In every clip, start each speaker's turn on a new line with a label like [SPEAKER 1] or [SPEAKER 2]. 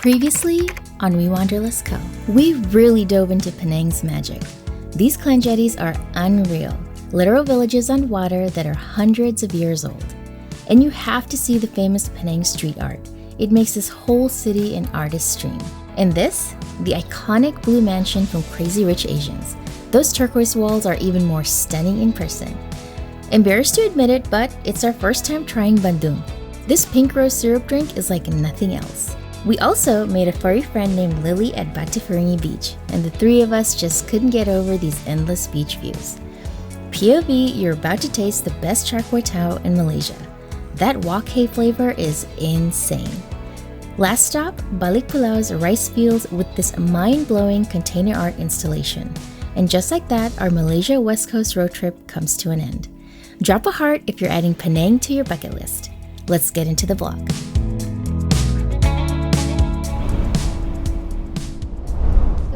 [SPEAKER 1] Previously on WeWanderlustCo, we really dove into Penang's magic. These clan jetties are unreal, literal villages on water that are hundreds of years old. And you have to see the famous Penang street art. It makes this whole city an artist's dream. And this, the iconic blue mansion from Crazy Rich Asians. Those turquoise walls are even more stunning in person. Embarrassed to admit it, but it's our first time trying bandung. This pink rose syrup drink is like nothing else. We also made a furry friend named Lily at Batu Ferringhi Beach, and the three of us just couldn't get over these endless beach views. POV, you're about to taste the best char teow in Malaysia. That wok hay flavor is insane. Last stop, Balik Pulau's rice fields with this mind-blowing container art installation. And just like that, our Malaysia West Coast road trip comes to an end. Drop a heart if you're adding Penang to your bucket list. Let's get into the vlog.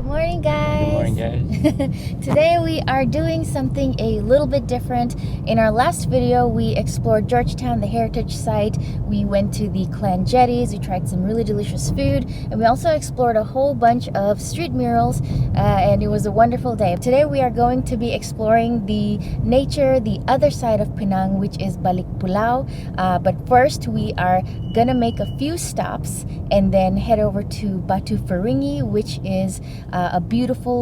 [SPEAKER 1] Morning guys!
[SPEAKER 2] Good morning guys!
[SPEAKER 1] Today we are doing something a little bit different. In our last video we explored Georgetown, the heritage site. We went to the clan jetties, we tried some really delicious food, and we also explored a whole bunch of street murals, and it was a wonderful day. Today we are going to be exploring the nature, the other side of Penang, which is Balik Pulau. But first we are gonna make a few stops and then head over to Batu Ferringhi, which is a beautiful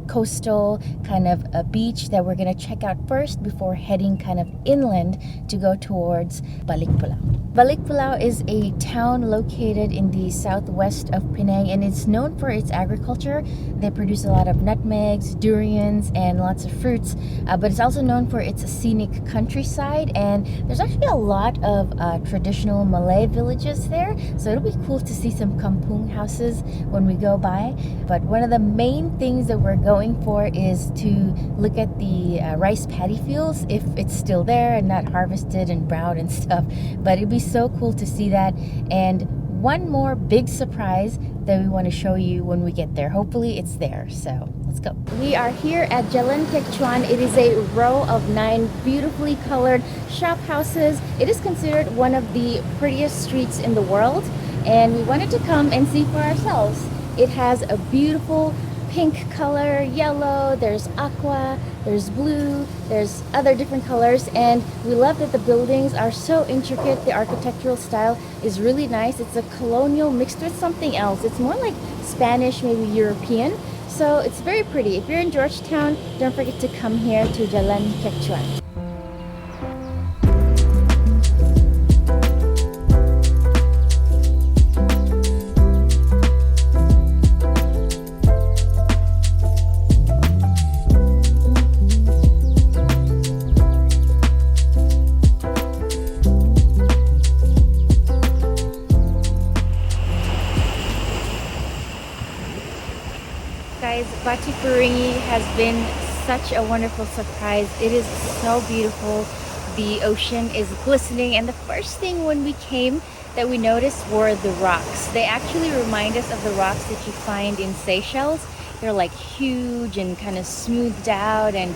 [SPEAKER 1] coastal kind of a beach that we're gonna check out first before heading kind of inland to go towards Balik Pulau. Balik Pulau is a town located in the southwest of Penang, and it's known for its agriculture. They produce a lot of nutmegs, durians, and lots of fruits, but it's also known for its scenic countryside, and there's actually a lot of traditional Malay villages there, so it'll be cool to see some kampung houses when we go by. But one of the main things that we're going for is to look at the rice paddy fields, if it's still there and not harvested and brown and stuff. But it'd be so cool to see that. And one more big surprise that we want to show you when we get there. Hopefully it's there, so let's go. We are here at Jalan Kek Chuan. It is a row of 9 beautifully colored shop houses. It is considered one of the prettiest streets in the world, and we wanted to come and see for ourselves. It has a beautiful pink color, yellow, there's aqua, there's blue, there's other different colors, and we love that the buildings are so intricate. The architectural style is really nice. It's a colonial mixed with something else. It's more like Spanish, maybe European, so it's very pretty. If you're in Georgetown, don't forget to come here to Jalan Kek Chuan. Guys, Batu Ferringhi has been such a wonderful surprise. It is so beautiful. The ocean is glistening, and the first thing when we came that we noticed were the rocks. They actually remind us of the rocks that you find in Seychelles. They're like huge and kind of smoothed out, and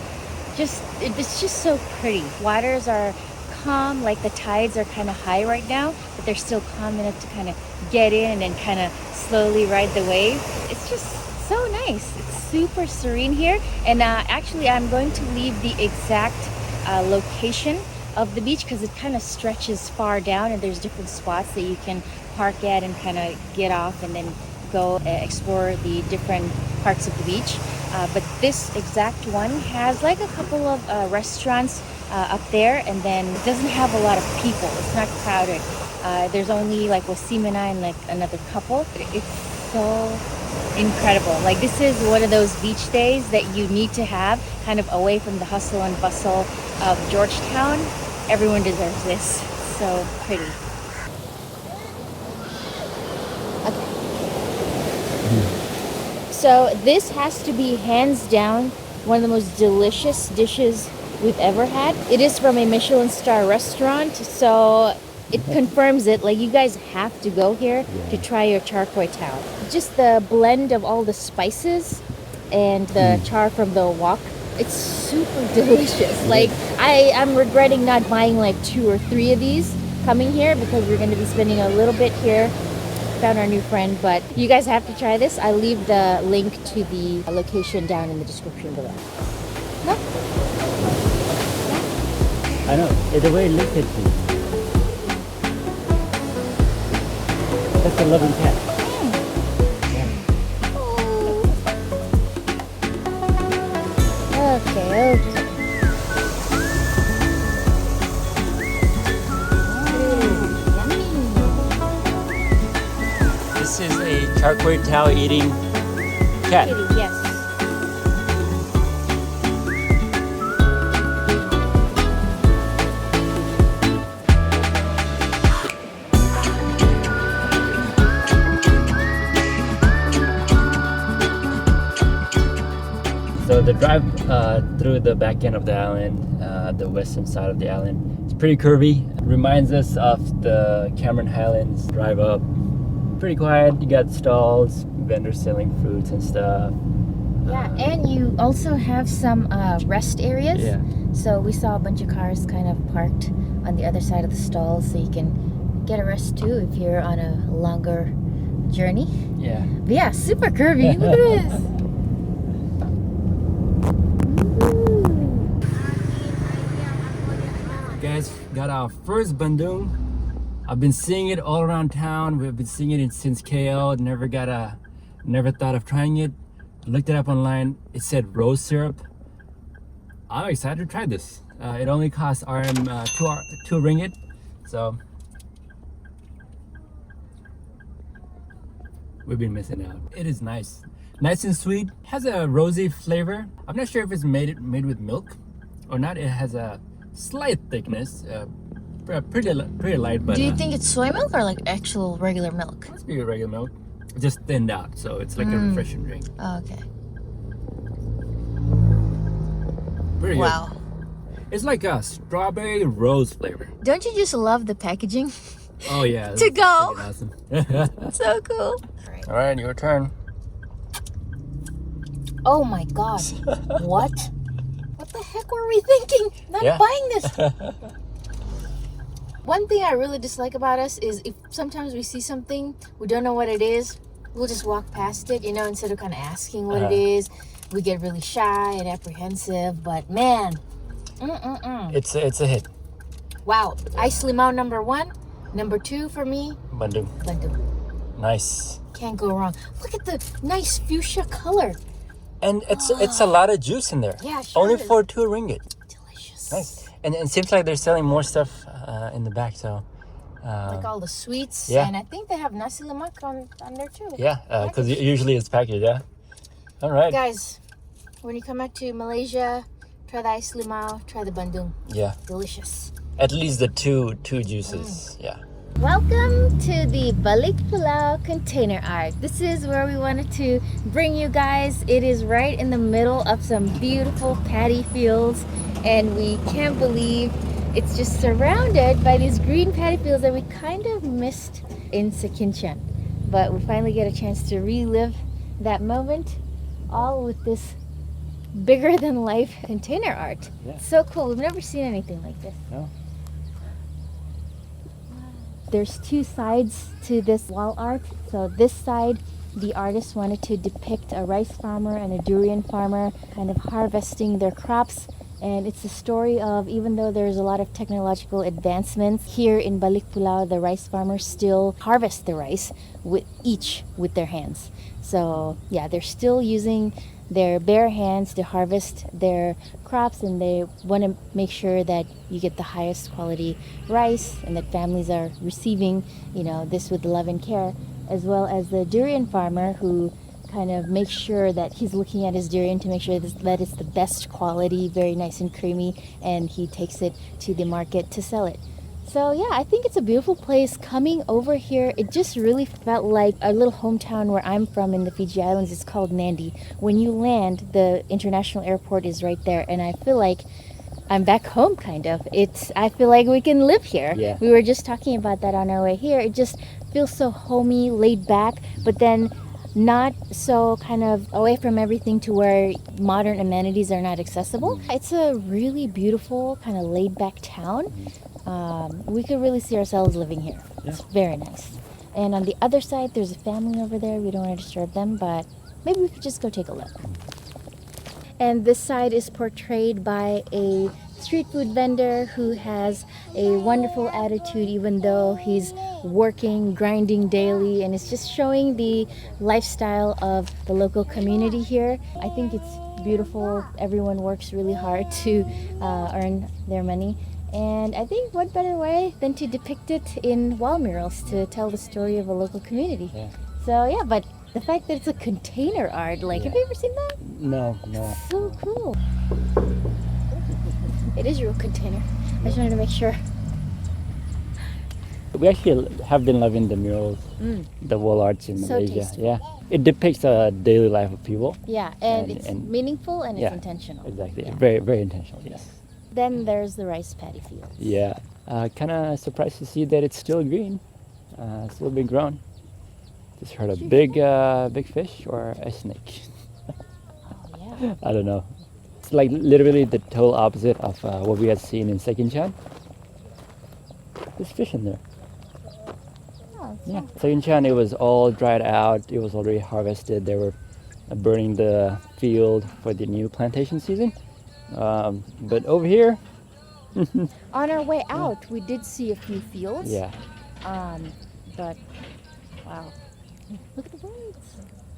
[SPEAKER 1] it's just so pretty. Waters are calm, like the tides are kind of high right now, but they're still calm enough to kind of get in and kind of slowly ride the wave. It's just so nice. It's super serene here, and actually I'm going to leave the exact location of the beach because it kind of stretches far down, and there's different spots that you can park at and kind of get off and then go explore the different parts of the beach. But this exact one has like a couple of restaurants up there, and then it doesn't have a lot of people. It's not crowded. There's only like Waseem and I and like another couple. It's so incredible. Like, this is one of those beach days that you need to have kind of away from the hustle and bustle of Georgetown. Everyone deserves this. It's so pretty. Okay. So this has to be hands down one of the most delicious dishes we've ever had. It is from a Michelin star restaurant, so it confirms it. Like, you guys have to go here to try your char teow. Just the blend of all the spices and the char from the wok, it's super delicious. Like, I'm regretting not buying like 2 or 3 of these coming here, because we're going to be spending a little bit here found our new friend, but you guys have to try this. I'll leave the link to the location down in the description below. No?
[SPEAKER 2] I know, the way it looks at you. That's a loving cat.
[SPEAKER 1] Okay.
[SPEAKER 2] This is a char kway teow eating cat.
[SPEAKER 1] Kitty, yes.
[SPEAKER 2] So the drive through the back end of the island, the western side of the island, it's pretty curvy. It reminds us of the Cameron Highlands drive up. Pretty quiet. You got stalls, vendors selling fruits and stuff.
[SPEAKER 1] Yeah, and you also have some rest areas.
[SPEAKER 2] Yeah.
[SPEAKER 1] So we saw a bunch of cars kind of parked on the other side of the stalls, so you can get a rest too if you're on a longer journey.
[SPEAKER 2] Yeah.
[SPEAKER 1] But yeah, super curvy. Look at this.
[SPEAKER 2] Guys, got our first bandung. I've been seeing it all around town. We've been seeing it since KL. Never thought of trying it. Looked it up online. It said rose syrup. I'm excited to try this. It only costs two ringgit. So we've been missing out. It is nice and sweet. Has a rosy flavor. I'm not sure if it's made with milk or not. It has a slight thickness, pretty light. But
[SPEAKER 1] do you think it's soy milk or like actual regular milk?
[SPEAKER 2] Must be regular milk, just thinned out, so it's like a refreshing drink.
[SPEAKER 1] Oh, okay.
[SPEAKER 2] Pretty
[SPEAKER 1] Wow.
[SPEAKER 2] good. It's like a strawberry rose flavor.
[SPEAKER 1] Don't you just love the packaging?
[SPEAKER 2] Oh yeah.
[SPEAKER 1] To go.
[SPEAKER 2] Awesome.
[SPEAKER 1] So cool.
[SPEAKER 2] All right, your turn.
[SPEAKER 1] Oh my god. What? What the heck were we thinking? Not buying this. One thing I really dislike about us is if sometimes we see something, we don't know what it is, we'll just walk past it, instead of kind of asking what it is. We get really shy and apprehensive, but man,
[SPEAKER 2] It's a hit.
[SPEAKER 1] wow. Ice limau number 1, number 2 for me,
[SPEAKER 2] Bandung.
[SPEAKER 1] Batu.
[SPEAKER 2] Nice.
[SPEAKER 1] Can't go wrong. Look at the nice fuchsia color.
[SPEAKER 2] And it's a lot of juice in there.
[SPEAKER 1] Yeah, sure
[SPEAKER 2] Only
[SPEAKER 1] is.
[SPEAKER 2] for 2 ringgit.
[SPEAKER 1] Delicious.
[SPEAKER 2] Nice. And it seems like they're selling more stuff in the back, so.
[SPEAKER 1] Like all the sweets,
[SPEAKER 2] yeah.
[SPEAKER 1] and I think they have nasi lemak on there too.
[SPEAKER 2] Yeah, because usually it's packaged, yeah. All right.
[SPEAKER 1] Guys, when you come back to Malaysia, try the ice limau, try the bandung.
[SPEAKER 2] Yeah.
[SPEAKER 1] Delicious.
[SPEAKER 2] At least the two juices, yeah.
[SPEAKER 1] Welcome to the Balik Pulau container art. This is where we wanted to bring you guys. It is right in the middle of some beautiful paddy fields, and we can't believe it's just surrounded by these green paddy fields that we kind of missed in Sekinchan. But we finally get a chance to relive that moment, all with this bigger than life container art.
[SPEAKER 2] Yeah.
[SPEAKER 1] So cool. We've never seen anything like this.
[SPEAKER 2] No.
[SPEAKER 1] There's 2 sides to this wall art. So this side, the artist wanted to depict a rice farmer and a durian farmer kind of harvesting their crops. And it's a story of, even though there's a lot of technological advancements, here in Balik Pulau, the rice farmers still harvest the rice with their hands. So yeah, they're still using their bare hands to harvest their crops, and they want to make sure that you get the highest quality rice and that families are receiving, this with love and care, as well as the durian farmer who kind of makes sure that he's looking at his durian to make sure that it's the best quality, very nice and creamy, and he takes it to the market to sell it. So yeah, I think it's a beautiful place. Coming over here, it just really felt like a little hometown where I'm from in the Fiji Islands. It's called Nandi. When you land, the international airport is right there, and I feel like I'm back home, kind of. I feel like we can live here.
[SPEAKER 2] Yeah.
[SPEAKER 1] We were just talking about that on our way here. It just feels so homey, laid back, but then not so kind of away from everything to where modern amenities are not accessible. It's a really beautiful, kind of laid back town. We could really see ourselves living here.
[SPEAKER 2] Yeah.
[SPEAKER 1] It's very nice. And on the other side, there's a family over there. We don't want to disturb them, but maybe we could just go take a look. And this side is portrayed by a street food vendor who has a wonderful attitude even though he's working, grinding daily, and it's just showing the lifestyle of the local community here. I think it's beautiful. Everyone works really hard to earn their money. And I think what better way than to depict it in wall murals to tell the story of a local community.
[SPEAKER 2] Yeah.
[SPEAKER 1] So yeah, but the fact that it's a container art, like, have you ever seen that?
[SPEAKER 2] No.
[SPEAKER 1] So cool. It is a real container. I just wanted to make sure.
[SPEAKER 2] We actually have been loving the murals, the wall arts in
[SPEAKER 1] So
[SPEAKER 2] Malaysia.
[SPEAKER 1] tasteful.
[SPEAKER 2] Yeah, it depicts a daily life of people.
[SPEAKER 1] Yeah, and it's
[SPEAKER 2] and-
[SPEAKER 1] meaningful and
[SPEAKER 2] yeah,
[SPEAKER 1] it's intentional.
[SPEAKER 2] Exactly,
[SPEAKER 1] Yeah.
[SPEAKER 2] very, very intentional. Yes.
[SPEAKER 1] Then there's the rice paddy fields.
[SPEAKER 2] Yeah, kind of surprised to see that it's still green, still being grown. Just heard a big fish or a snake.
[SPEAKER 1] Oh, yeah.
[SPEAKER 2] I don't know. It's like literally the total opposite of what we had seen in Sekinchan. There's fish in there.
[SPEAKER 1] Oh, it's
[SPEAKER 2] Yeah, Sekinchan, it was all dried out. It was already harvested. They were burning the field for the new plantation season. But over here,
[SPEAKER 1] On our way out, we did see a few fields.
[SPEAKER 2] yeah,
[SPEAKER 1] But wow, look at the birds.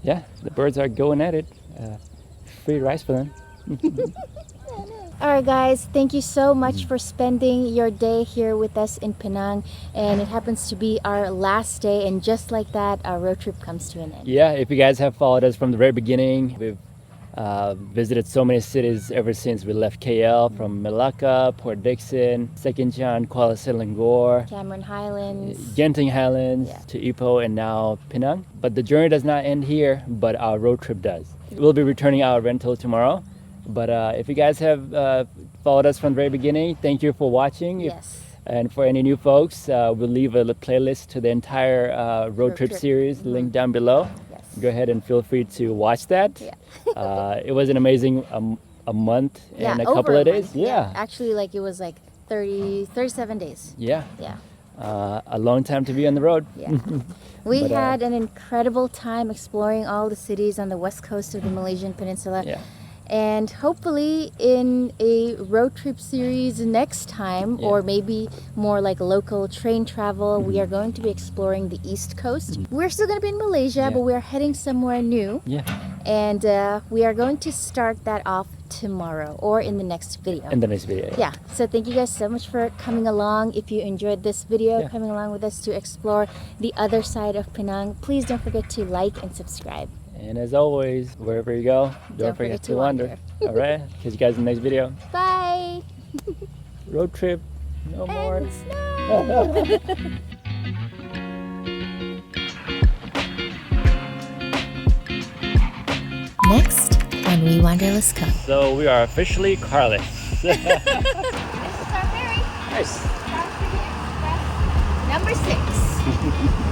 [SPEAKER 2] yeah, the birds are going at it. Free rice for them.
[SPEAKER 1] All right, guys, thank you so much for spending your day here with us in Penang. And it happens to be our last day, and just like that, our road trip comes to an end.
[SPEAKER 2] Yeah, if you guys have followed us from the very beginning, we've visited so many cities ever since we left KL, from Malacca, Port Dickson, Sekinchan, Kuala Selangor,
[SPEAKER 1] Cameron Highlands.
[SPEAKER 2] Genting Highlands,
[SPEAKER 1] Yeah.
[SPEAKER 2] to Ipoh, and now Penang. But the journey does not end here, but our road trip does. We'll be returning our rental tomorrow. But if you guys have followed us from the very beginning, thank you for watching.
[SPEAKER 1] Yes.
[SPEAKER 2] And for any new folks, we'll leave a playlist to the entire road trip
[SPEAKER 1] trip.
[SPEAKER 2] series, link down below.
[SPEAKER 1] Yes.
[SPEAKER 2] Go ahead and feel free to watch that.
[SPEAKER 1] Yeah.
[SPEAKER 2] It was an amazing a month
[SPEAKER 1] Yeah,
[SPEAKER 2] and a
[SPEAKER 1] over
[SPEAKER 2] couple of days.
[SPEAKER 1] month.
[SPEAKER 2] Yeah.
[SPEAKER 1] Actually, like it was like 37 days.
[SPEAKER 2] Yeah.
[SPEAKER 1] Yeah.
[SPEAKER 2] A long time to be on the road.
[SPEAKER 1] Yeah. We
[SPEAKER 2] But,
[SPEAKER 1] had an incredible time exploring all the cities on the west coast of the Malaysian Peninsula.
[SPEAKER 2] Yeah.
[SPEAKER 1] And hopefully in a road trip series next time,
[SPEAKER 2] Yeah.
[SPEAKER 1] or maybe more like local train travel, we are going to be exploring the east coast. We're still going to be in Malaysia,
[SPEAKER 2] Yeah.
[SPEAKER 1] but we're heading somewhere new.
[SPEAKER 2] Yeah.
[SPEAKER 1] And we are going to start that off tomorrow or in the next video.
[SPEAKER 2] In the next video.
[SPEAKER 1] Yeah, so thank you guys so much for coming along. If you enjoyed this video,
[SPEAKER 2] Yeah.
[SPEAKER 1] coming along with us to explore the other side of Penang, please don't forget to like and subscribe.
[SPEAKER 2] And as always, wherever you go, don't forget to wander. All right. Catch you guys in the next video.
[SPEAKER 1] Bye!
[SPEAKER 2] Road trip. No more.
[SPEAKER 1] And snow! Next on WeWanderlustCo.
[SPEAKER 2] So we are officially carless.
[SPEAKER 1] This is our ferry.
[SPEAKER 2] Nice.
[SPEAKER 1] Number 6.